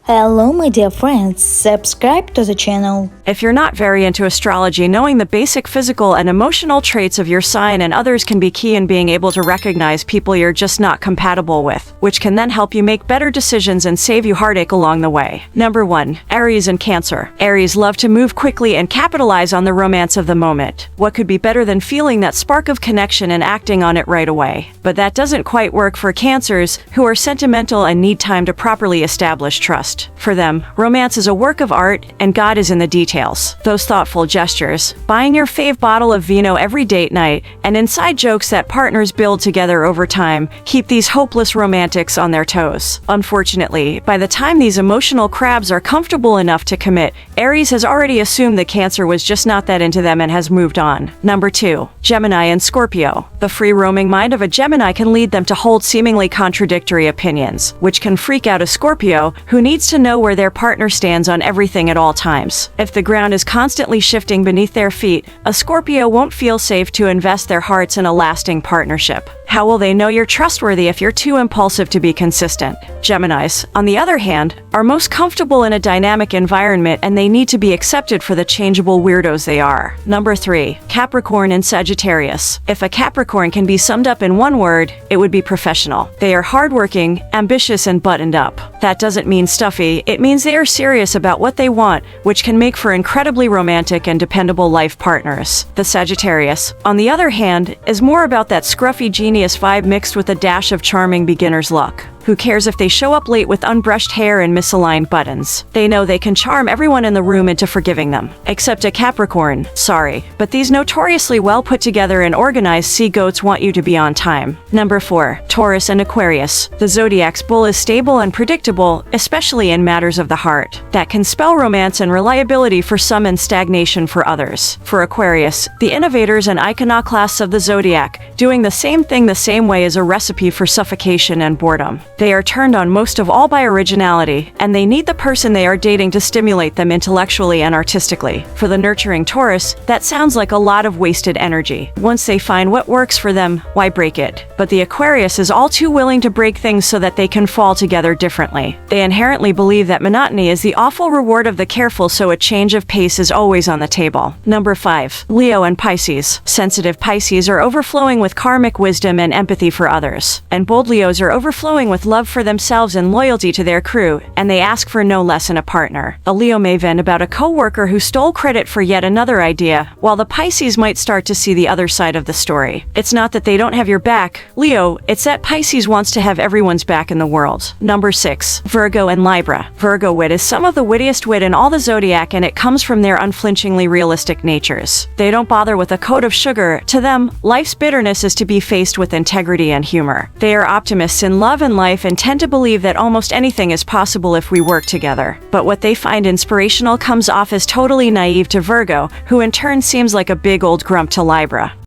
Hello my dear friends, subscribe to the channel. If you're not very into astrology, knowing the basic physical and emotional traits of your sign and others can be key in being able to recognize people you're just not compatible with, which can then help you make better decisions and save you heartache along the way. Number 1. Aries and Cancer. Aries love to move quickly and capitalize on the romance of the moment. What could be better than feeling that spark of connection and acting on it right away? But that doesn't quite work for Cancers, who are sentimental and need time to properly establish trust. For them, romance is a work of art, and God is in the details. Those thoughtful gestures, buying your fave bottle of vino every date night, and inside jokes that partners build together over time keep these hopeless romantics on their toes. Unfortunately, by the time these emotional crabs are comfortable enough to commit, Aries has already assumed that Cancer was just not that into them and has moved on. Number 2. Gemini and Scorpio. The free-roaming mind of a Gemini can lead them to hold seemingly contradictory opinions, which can freak out a Scorpio who needs to know where their partner stands on everything at all times. If the ground is constantly shifting beneath their feet, a Scorpio won't feel safe to invest their hearts in a lasting partnership. How will they know you're trustworthy if you're too impulsive to be consistent? Geminis, on the other hand, are most comfortable in a dynamic environment and they need to be accepted for the changeable weirdos they are. Number 3. Capricorn and Sagittarius. If a Capricorn can be summed up in one word, it would be professional. They are hardworking, ambitious, and buttoned up. That doesn't mean stuffy, it means they are serious about what they want, which can make for incredibly romantic and dependable life partners. The Sagittarius, on the other hand, is more about that scruffy genius vibe mixed with a dash of charming beginner's luck. Who cares if they show up late with unbrushed hair and misaligned buttons? They know they can charm everyone in the room into forgiving them. Except a Capricorn, sorry, but these notoriously well put together and organized sea goats want you to be on time. Number 4. Taurus and Aquarius. The Zodiac's bull is stable and predictable, especially in matters of the heart. That can spell romance and reliability for some and stagnation for others. For Aquarius, the innovators and iconoclasts of the Zodiac, doing the same thing the same way is a recipe for suffocation and boredom. They are turned on most of all by originality, and they need the person they are dating to stimulate them intellectually and artistically. For the nurturing Taurus, that sounds like a lot of wasted energy. Once they find what works for them, why break it? But the Aquarius is all too willing to break things so that they can fall together differently. They inherently believe that monotony is the awful reward of the careful, so a change of pace is always on the table. Number 5. Leo and Pisces. Sensitive Pisces are overflowing with karmic wisdom and empathy for others, and bold Leos are overflowing with love for themselves and loyalty to their crew, and they ask for no less in a partner. A Leo may vent about a co-worker who stole credit for yet another idea, while the Pisces might start to see the other side of the story. It's not that they don't have your back, Leo, it's that Pisces wants to have everyone's back in the world. Number 6. Virgo and Libra. Virgo wit is some of the wittiest wit in all the Zodiac, and it comes from their unflinchingly realistic natures. They don't bother with a coat of sugar. To them, life's bitterness is to be faced with integrity and humor. They are optimists in love and life and tend to believe that almost anything is possible if we work together. But what they find inspirational comes off as totally naive to Virgo, who in turn seems like a big old grump to Libra.